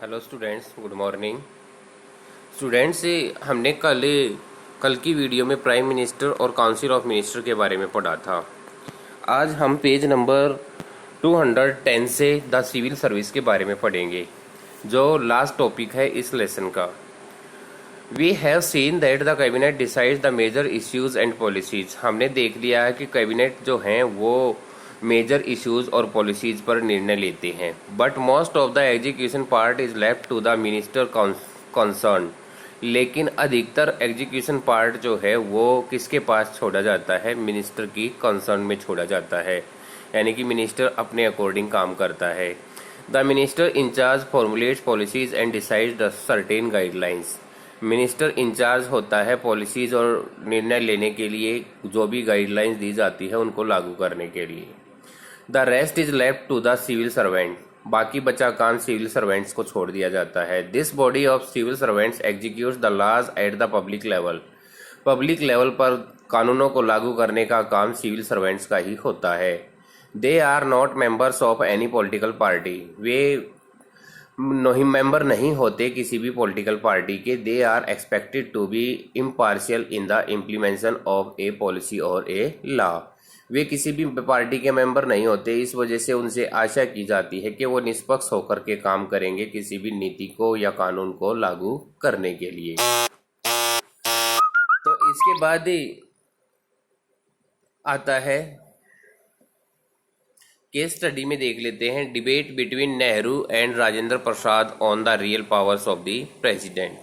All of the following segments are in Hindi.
Hello students, good morning. Students, हमने कल की वीडियो में प्राइम मिनिस्टर और काउंसिल ऑफ मिनिस्टर के बारे में पढ़ा था। आज हम पेज नंबर 210 से द सिविल सर्विस के बारे में पढ़ेंगे, जो लास्ट टॉपिक है इस लेसन का। We have seen that the cabinet decides the major issues and policies. हमने देख लिया है कि कैबिनेट जो हैं वो मेजर इश्यूज और पॉलिसीज पर निर्णय लेते हैं, but most of the execution part is left to the minister concern. लेकिन अधिकतर एग्जीक्यूशन पार्ट जो है वो किसके पास छोड़ा जाता है? मिनिस्टर की कंसर्न में छोड़ा जाता है, यानी कि मिनिस्टर अपने अकॉर्डिंग काम करता है। The minister incharge formulates policies and decides the certain guidelines. Minister incharge होता है पॉलिसीज और निर्णय लेने के लिए, जो भी गाइडलाइंस दी जाती है उनको लागू करने के लिए। The rest is left to the civil servant. बाकी बचा काम सिविल सर्वेंट्स को छोड़ दिया जाता है। This body of civil servants executes the laws at the public level. Public level पर कानूनों को लागू करने का काम सिविल सर्वेंट्स का ही होता है। They are not members of any political party. वे मेंबर नहीं होते किसी भी पॉलिटिकल पार्टी के। They are expected to be impartial in the implementation of a policy और ए लॉ। वे किसी भी पार्टी के मेंबर नहीं होते, इस वजह से उनसे आशा की जाती है कि वो निष्पक्ष होकर के काम करेंगे किसी भी नीति को या कानून को लागू करने के लिए। तो इसके बाद आता है केस स्टडी में देख लेते हैं, debate between Nehru and Rajendra Prasad on the real powers of the president.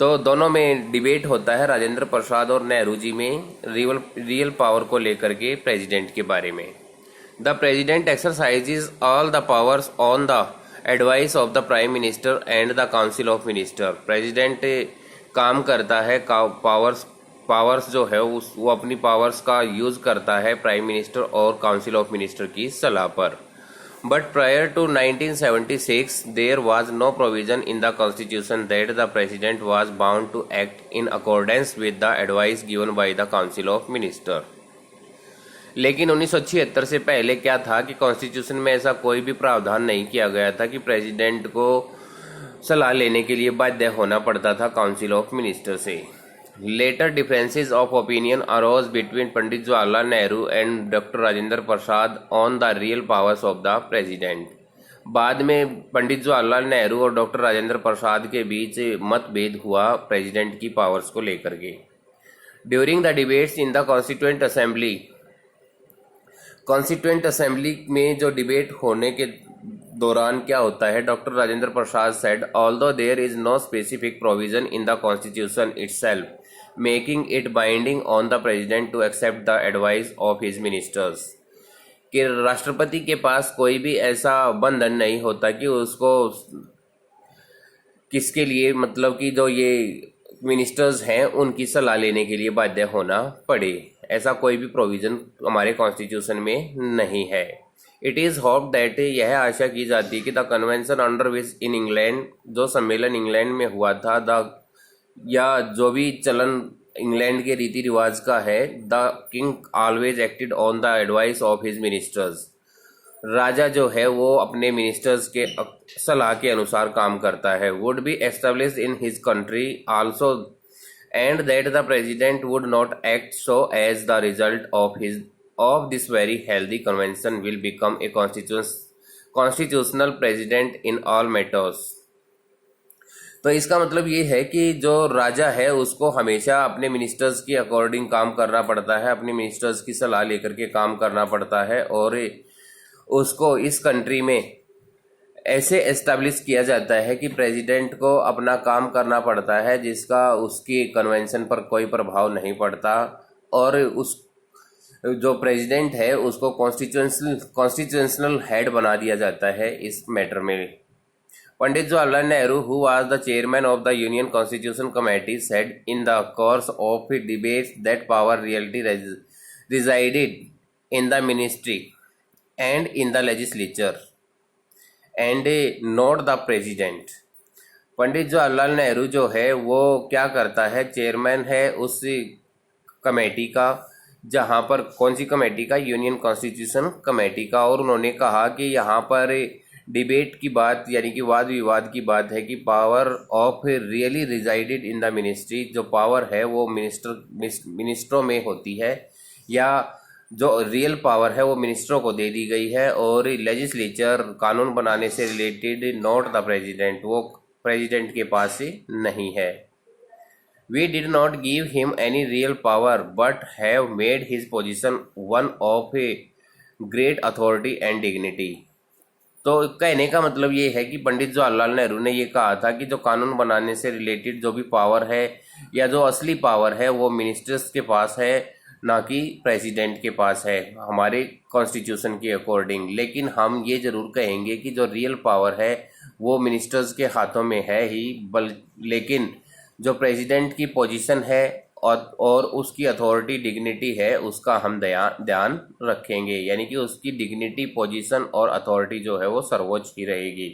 तो दोनों में डिबेट होता है राजेंद्र प्रसाद और नेहरू जी में रियल पावर को लेकर के प्रेसिडेंट के बारे में। The president exercises all the powers on the advice of the prime minister and the council of minister. President काम करता है पावर्स जो है वो अपनी पावर्स का यूज करता है प्राइम मिनिस्टर और काउंसिल ऑफ मिनिस्टर की सलाह पर। But prior to 1976, there was no provision in the constitution that the president was bound to act in accordance with the advice given by the council of minister. लेकिन 1976 से पहले क्या था कि कॉन्स्टिट्यूशन में ऐसा कोई भी प्रावधान नहीं किया गया था कि प्रेसिडेंट को सलाह लेने के लिए बाध्य होना पड़ता था काउंसिल ऑफ मिनिस्टर से। Later differences of opinion arose between Pandit Jawaharlal Nehru and Dr. Rajendra Prasad on the real powers of the president. बाद में पंडित जवाहरलाल नेहरू और डॉक्टर राजेंद्र प्रसाद के बीच मतभेद हुआ प्रेसिडेंट की पावर्स को लेकर के। During the debates in the constituent assembly में जो डिबेट होने के दौरान क्या होता है, doctor Rajendra Prasad said, although there is no specific provision in the constitution itself making it binding on the president to accept the advice of his ministers. कि राष्ट्रपति के पास कोई भी ऐसा बंधन नहीं होता कि उसको किसके लिए, मतलब कि जो ये मिनिस्टर्स हैं उनकी सलाह लेने के लिए बाध्य होना पड़े। ऐसा कोई भी प्रोविजन हमारे कॉन्स्टिट्यूशन में नहीं है। इट इज़ होप दैट, यह आशा की जाती है कि the convention under which in England, जो सम्मेलन इंग्लैंड में हुआ था, या जो भी चलन इंग्लैंड के रीति रिवाज का है, the king always acted on the advice of his ministers. राजा जो है वो अपने मिनिस्टर्स के सलाह के अनुसार काम करता है। Would be established in his country also and that the president would not act so as the result of this very healthy convention will become a constitutional president in all matters. तो इसका मतलब ये है कि जो राजा है उसको हमेशा अपने मिनिस्टर्स के अकॉर्डिंग काम करना पड़ता है, अपने मिनिस्टर्स की सलाह लेकर के काम करना पड़ता है, और उसको इस कंट्री में ऐसे एस्टेब्लिश किया जाता है कि प्रेसिडेंट को अपना काम करना पड़ता है जिसका उसकी कन्वेंशन पर कोई प्रभाव नहीं पड़ता, और उस जो प्रेसिडेंट है उसको कॉन्स्टिट्यूशनल हेड बना दिया जाता है इस मैटर में। Pandit Jawaharlal Nehru, who was the chairman of the Union Constitution Committee, said in the course of debates that power reality resided in the ministry and in the legislature and not the president. Pandit Jawaharlal Nehru जो है वो क्या करता है, चेयरमैन है उस कमेटी का, जहां पर कौन सी कमेटी का, यूनियन कॉन्स्टिट्यूशन कमेटी का, और उन्होंने कहा कि यहाँ पर डिबेट की बात यानी कि वाद विवाद की बात है कि power of really resided in the ministry, जो पावर है वो मिनिस्टरों में होती है, या जो रियल पावर है वो मिनिस्टरों को दे दी गई है, और लेजिस्लेचर कानून बनाने से रिलेटेड नॉट द प्रेसिडेंट, वो प्रेसिडेंट के पास नहीं है। We did not give him any real power but have made his position one of a great authority and dignity। तो कहने का मतलब ये है कि पंडित जवाहरलाल नेहरू ने ये कहा था कि जो कानून बनाने से रिलेटेड जो भी पावर है या जो असली पावर है वो मिनिस्टर्स के पास है, ना कि प्रेसिडेंट के पास है हमारे कॉन्स्टिट्यूशन के अकॉर्डिंग। लेकिन हम ये ज़रूर कहेंगे कि जो रियल पावर है वो मिनिस्टर्स के हाथों में है ही, लेकिन जो प्रेसिडेंट की पोजीशन है और उसकी अथॉरिटी डिग्निटी है उसका हम ध्यान रखेंगे, यानी कि उसकी डिग्निटी, पोजीशन और अथॉरिटी जो है वो सर्वोच्च ही रहेगी।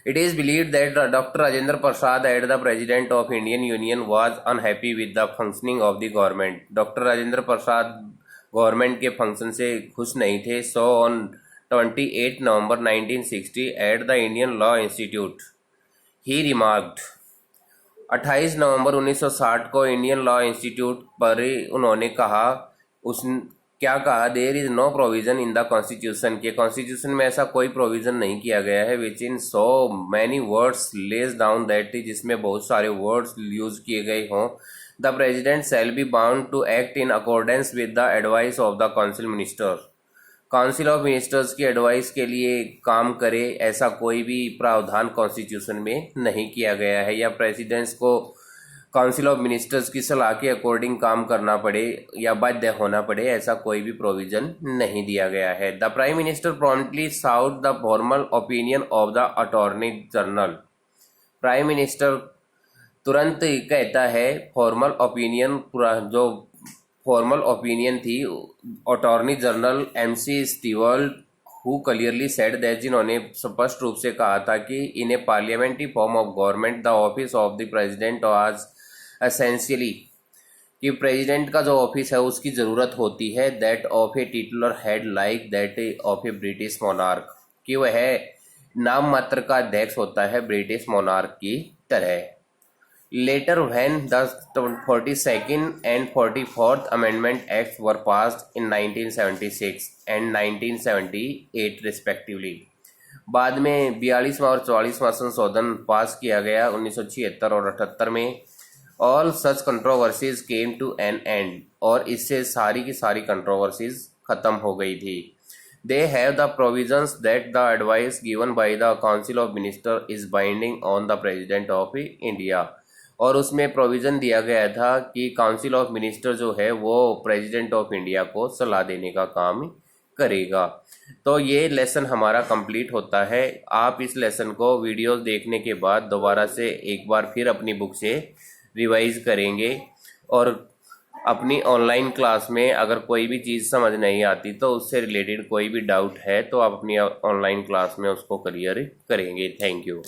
It is believed that Dr. Rajendra Prasad, as the President of Indian Union, was unhappy with the functioning of the government। Doctor Rajendra Prasad government के फंक्शन से खुश नहीं थे। So on 28 November 1960 at the Indian Law Institute, he remarked। 28 नवंबर 1960 को इंडियन लॉ इंस्टीट्यूट पर उन्होंने कहा, क्या कहा, there is no provision in the constitution, के कॉन्स्टिट्यूशन में ऐसा कोई प्रोविजन नहीं किया गया है which in so many words lays down that, जिसमें बहुत सारे वर्ड्स यूज किए गए हों, the president shall be bound to act in accordance with the advice of the council minister. Council of ministers की एडवाइस के लिए काम करे, ऐसा कोई भी प्रावधान कॉन्स्टिट्यूशन में नहीं किया गया है, या प्रेसिडेंट्स को काउंसिल ऑफ मिनिस्टर्स की सलाह के अकॉर्डिंग काम करना पड़े या बाध्य होना पड़े, ऐसा कोई भी प्रोविजन नहीं दिया गया है। The prime minister promptly sought the formal opinion of the attorney general. Prime minister तुरंत कहता है फॉर्मल ओपिनियन, जो फॉर्मल ओपिनियन थी attorney general MC Stewart, who clearly said that, जिन्होंने स्पष्ट रूप से कहा था कि in a parliamentary form of government the office of the president was essentially, कि प्रेसिडेंट का जो ऑफिस है उसकी ज़रूरत होती है that of a titular head like that of A British monarch, कि वह नाम मात्र का अध्यक्ष होता है ब्रिटिश मोनार्क की तरह। Later when the 42nd and 44th Amendment Acts were passed in 1976 and 1978 respectively, बाद में 42वां और 44वां संशोधन पास किया गया 1976 और 78 में। All such controversies came to an end, और इससे सारी की सारी कंट्रोवर्सीज खत्म हो गई थी। They have the provisions that the advice given by the Council of Ministers is binding on the President of India, और उसमें प्रोविज़न दिया गया था कि काउंसिल ऑफ मिनिस्टर जो है वो प्रेसिडेंट ऑफ इंडिया को सलाह देने का काम करेगा। तो ये लेसन हमारा कंप्लीट होता है। आप इस लेसन को वीडियोस देखने के बाद दोबारा से एक बार फिर अपनी बुक से रिवाइज करेंगे, और अपनी ऑनलाइन क्लास में अगर कोई भी चीज़ समझ नहीं आती तो उससे रिलेटेड कोई भी डाउट है तो आप अपनी ऑनलाइन क्लास में उसको क्लियर करेंगे। Thank you.